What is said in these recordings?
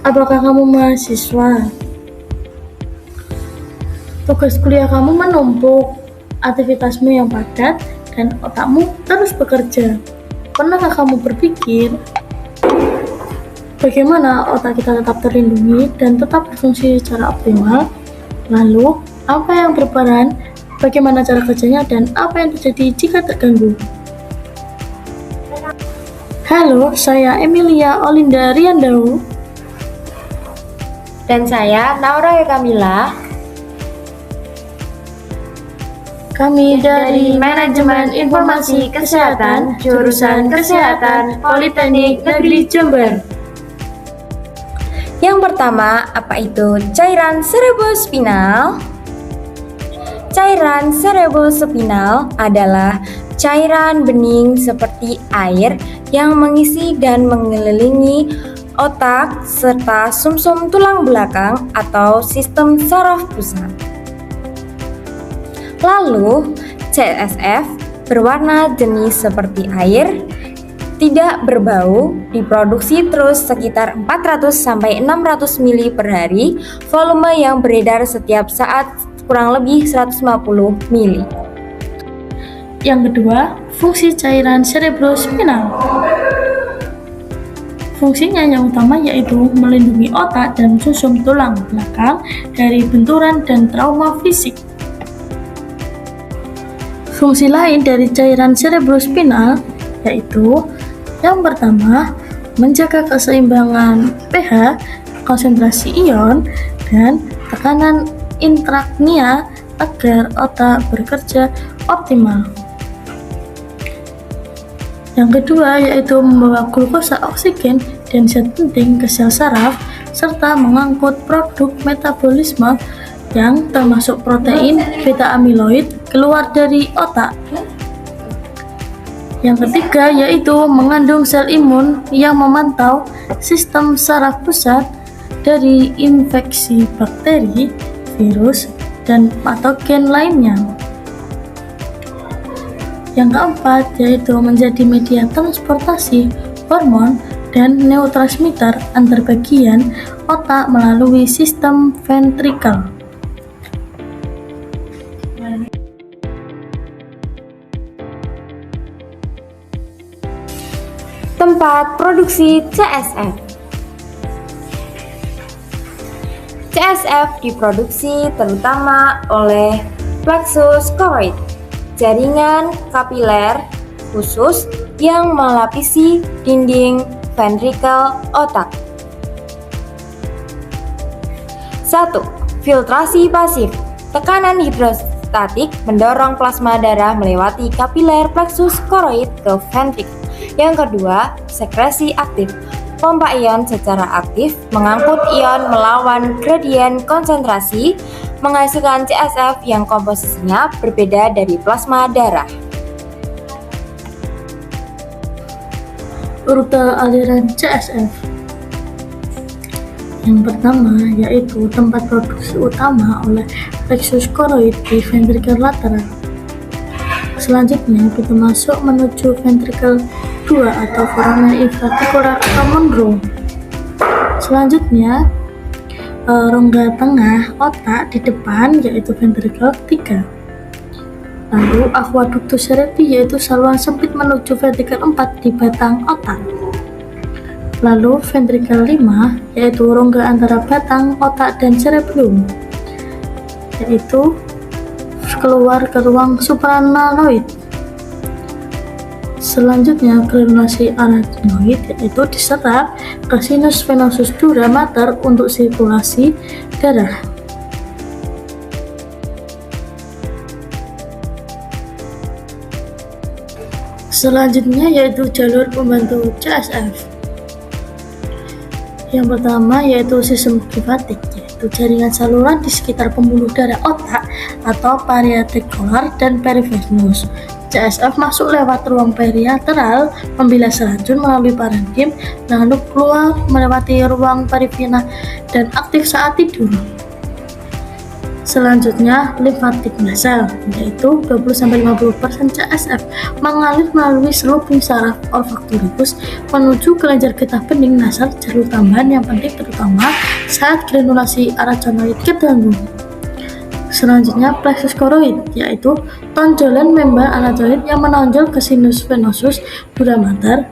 Apakah kamu mahasiswa? Tugas kuliah kamu menumpuk, aktivitasmu yang padat, dan otakmu terus bekerja. Pernahkah kamu berpikir bagaimana otak kita tetap terlindungi dan tetap berfungsi secara optimal? Lalu, apa yang berperan, bagaimana cara kerjanya, dan apa yang terjadi jika terganggu? Halo, saya Emilia Olinda Riandau. Dan saya Naura Kamila. Kami dari Manajemen Informasi Kesehatan, jurusan Kesehatan Politeknik Negeri Jember. Yang pertama, apa itu cairan cerebrospinal? Cairan cerebrospinal adalah cairan bening seperti air yang mengisi dan mengelilingi otak serta sumsum tulang belakang atau sistem saraf pusat. Lalu, CSF berwarna jenis seperti air, tidak berbau, diproduksi terus sekitar 400-600 mili per hari, volume yang beredar setiap saat kurang lebih 150 mili. Yang kedua, fungsi cairan cerebrospinal. Fungsinya yang utama yaitu melindungi otak dan sumsum tulang belakang dari benturan dan trauma fisik. Fungsi lain dari cairan cerebrospinal yaitu yang pertama, menjaga keseimbangan pH, konsentrasi ion, dan tekanan intracranial agar otak bekerja optimal. Yang kedua yaitu membawa glukosa, oksigen, dan zat penting ke sel saraf serta mengangkut produk metabolisme yang termasuk protein beta amiloid keluar dari otak. Yang ketiga yaitu mengandung sel imun yang memantau sistem saraf pusat dari infeksi bakteri, virus, dan patogen lainnya. Yang keempat yaitu menjadi media transportasi hormon dan neurotransmitter antar bagian otak melalui sistem ventrikel. Tempat produksi CSF. CSF diproduksi terutama oleh plexus choroid, jaringan kapiler khusus yang melapisi dinding ventrikel otak. 1. Filtrasi pasif. Tekanan hidrostatik mendorong plasma darah melewati kapiler plexus choroid ke ventrikel. Yang kedua, sekresi aktif. Pompa ion secara aktif mengangkut ion melawan gradien konsentrasi, menghasilkan CSF yang komposisinya berbeda dari plasma darah. Rute aliran CSF. Yang pertama yaitu tempat produksi utama oleh plexus choroid di ventrikel lateral. Selanjutnya pintu masuk menuju ventrikel 2 atau foramen infraarticular atau Monroe. Selanjutnya rongga tengah otak di depan yaitu ventrikel 3. Lalu aqueductus cerebri yaitu saluran sempit menuju ventrikel 4 di batang otak. Lalu ventrikel 5 yaitu rongga antara batang otak dan cerebellum, yaitu keluar ke ruang suprarachnoid. Selanjutnya granulasi arachnoid yaitu diserap ke sinus venosus dura mater untuk sirkulasi darah. Selanjutnya yaitu jalur pembantu CSF. Yang pertama yaitu sistem limfatik, yaitu jaringan saluran di sekitar pembuluh darah otak atau periartikular dan perivenous. CSF masuk lewat ruang perilateral, membilas racun melalui parenkim, lalu keluar melewati ruang perivena dan aktif saat tidur. Selanjutnya, limfatik nasal, yaitu 20-50% CSF mengalir melalui selubung saraf olfaktorikus menuju kelenjar getah bening nasal jalur tambahan yang penting terutama saat granulasi aragonoid terganggu. Selanjutnya, plexus koroid, yaitu tonjolan membran anazoid yang menonjol ke sinus venosus dura mater,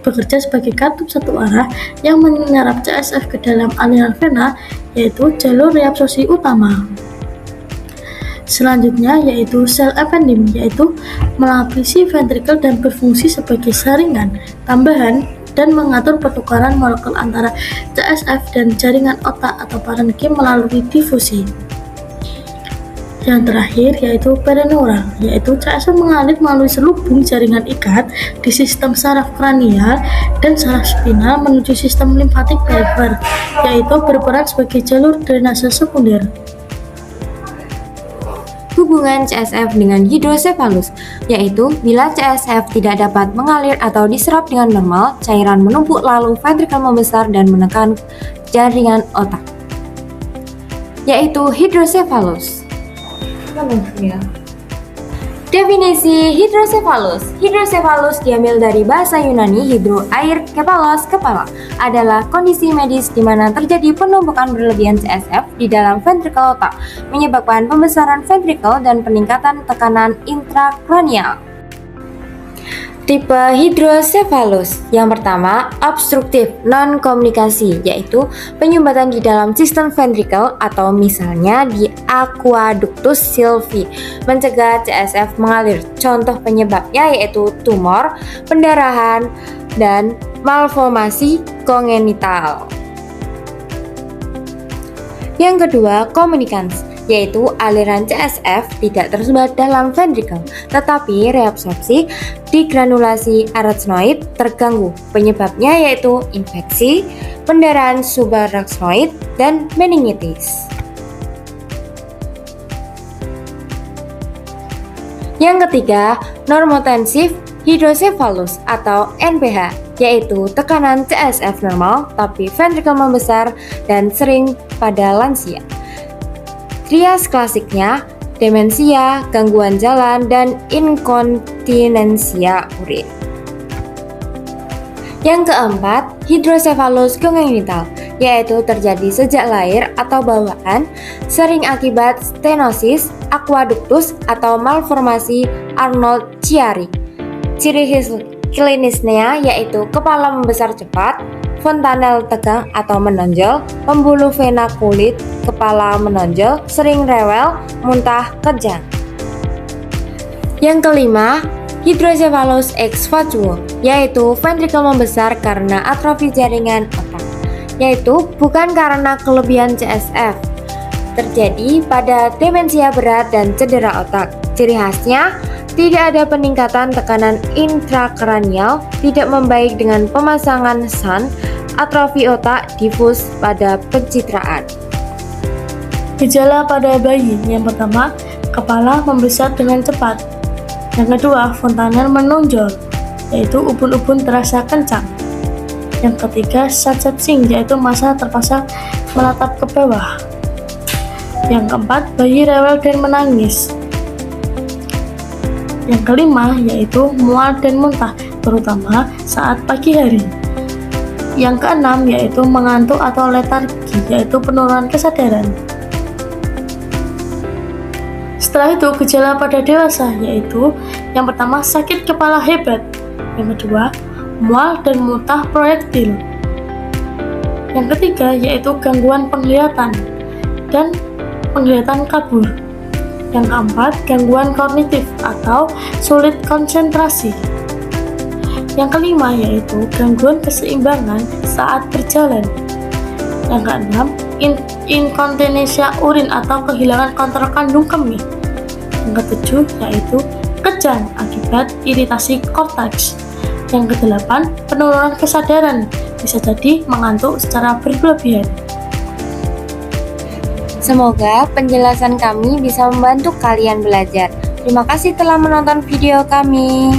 bekerja sebagai katup satu arah yang menyerap CSF ke dalam aliran vena, yaitu jalur reabsorpsi utama. Selanjutnya yaitu sel ependim, yaitu melapisi ventrikel dan berfungsi sebagai saringan tambahan dan mengatur pertukaran molekul antara CSF dan jaringan otak atau parenkim melalui difusi. Yang terakhir yaitu pereneural, yaitu CSF mengalir melalui selubung jaringan ikat di sistem saraf kranial dan saraf spinal menuju sistem limfatik perifer, yaitu berperan sebagai jalur drainase sekunder. Hubungan CSF dengan hidrosefalus, yaitu bila CSF tidak dapat mengalir atau diserap dengan normal, cairan menumpuk lalu ventrikel membesar dan menekan jaringan otak, yaitu hidrosefalus. Definisi hidrosefalus. Hidrosefalus diambil dari bahasa Yunani hidro air, kepalos kepala, adalah kondisi medis di mana terjadi penumpukan berlebihan CSF di dalam ventrikel otak, menyebabkan pembesaran ventrikel dan peningkatan tekanan intrakranial. Tipe hidrosefalus. Yang pertama, obstruktif non-komunikasi, yaitu penyumbatan di dalam sistem ventrikel atau misalnya di aqueductus sylvi, mencegah CSF mengalir. Contoh penyebabnya yaitu tumor, pendarahan, dan malformasi kongenital. Yang kedua, komunikans, yaitu aliran CSF tidak tersumbat dalam ventrikel, tetapi reabsorpsi di granulasi arachnoid terganggu. Penyebabnya yaitu infeksi, pendarahan subarachnoid, dan meningitis. Yang ketiga, normotensif hidrosefalus atau NPH, yaitu tekanan CSF normal tapi ventrikel membesar dan sering pada lansia. Trias klasiknya demensia, gangguan jalan, dan inkontinensia urin. Yang keempat, hidrosefalus kongenital, yaitu terjadi sejak lahir atau bawaan, sering akibat stenosis, aqueductus, atau malformasi Arnold-Chiari. Ciri klinisnya yaitu kepala membesar cepat, fontanel tegang atau menonjol, pembuluh vena kulit kepala menonjol, sering rewel, muntah, kejang. Yang kelima, hidrosefalus ex fatuo, yaitu ventrikel membesar karena atrofi jaringan otak, yaitu bukan karena kelebihan CSF. Terjadi pada demensia berat dan cedera otak. Ciri khasnya, tidak ada peningkatan tekanan intrakranial, tidak membaik dengan pemasangan shunt, atrofi otak difus pada pencitraan. Gejala pada bayi, yang pertama, kepala membesar dengan cepat. Yang kedua, fontanel menonjol, yaitu ubun-ubun terasa kencang. Yang ketiga, satsetting, yaitu mata terpasang menatap ke bawah. Yang keempat, bayi rewel dan menangis. Yang kelima, yaitu mual dan muntah, terutama saat pagi hari. Yang keenam, yaitu mengantuk atau letargi, yaitu penurunan kesadaran. Setelah itu, gejala pada dewasa, yaitu yang pertama, sakit kepala hebat. Yang kedua, mual dan muntah proyektil. Yang ketiga, yaitu gangguan penglihatan dan penglihatan kabur. Yang keempat, gangguan kognitif atau sulit konsentrasi. Yang kelima yaitu gangguan keseimbangan saat berjalan. Yang keenam, inkontinensia urin atau kehilangan kontrol kandung kemih. Yang ketujuh yaitu kejang akibat iritasi korteks. Yang kedelapan, penurunan kesadaran, bisa jadi mengantuk secara berlebihan. Semoga penjelasan kami bisa membantu kalian belajar. Terima kasih telah menonton video kami.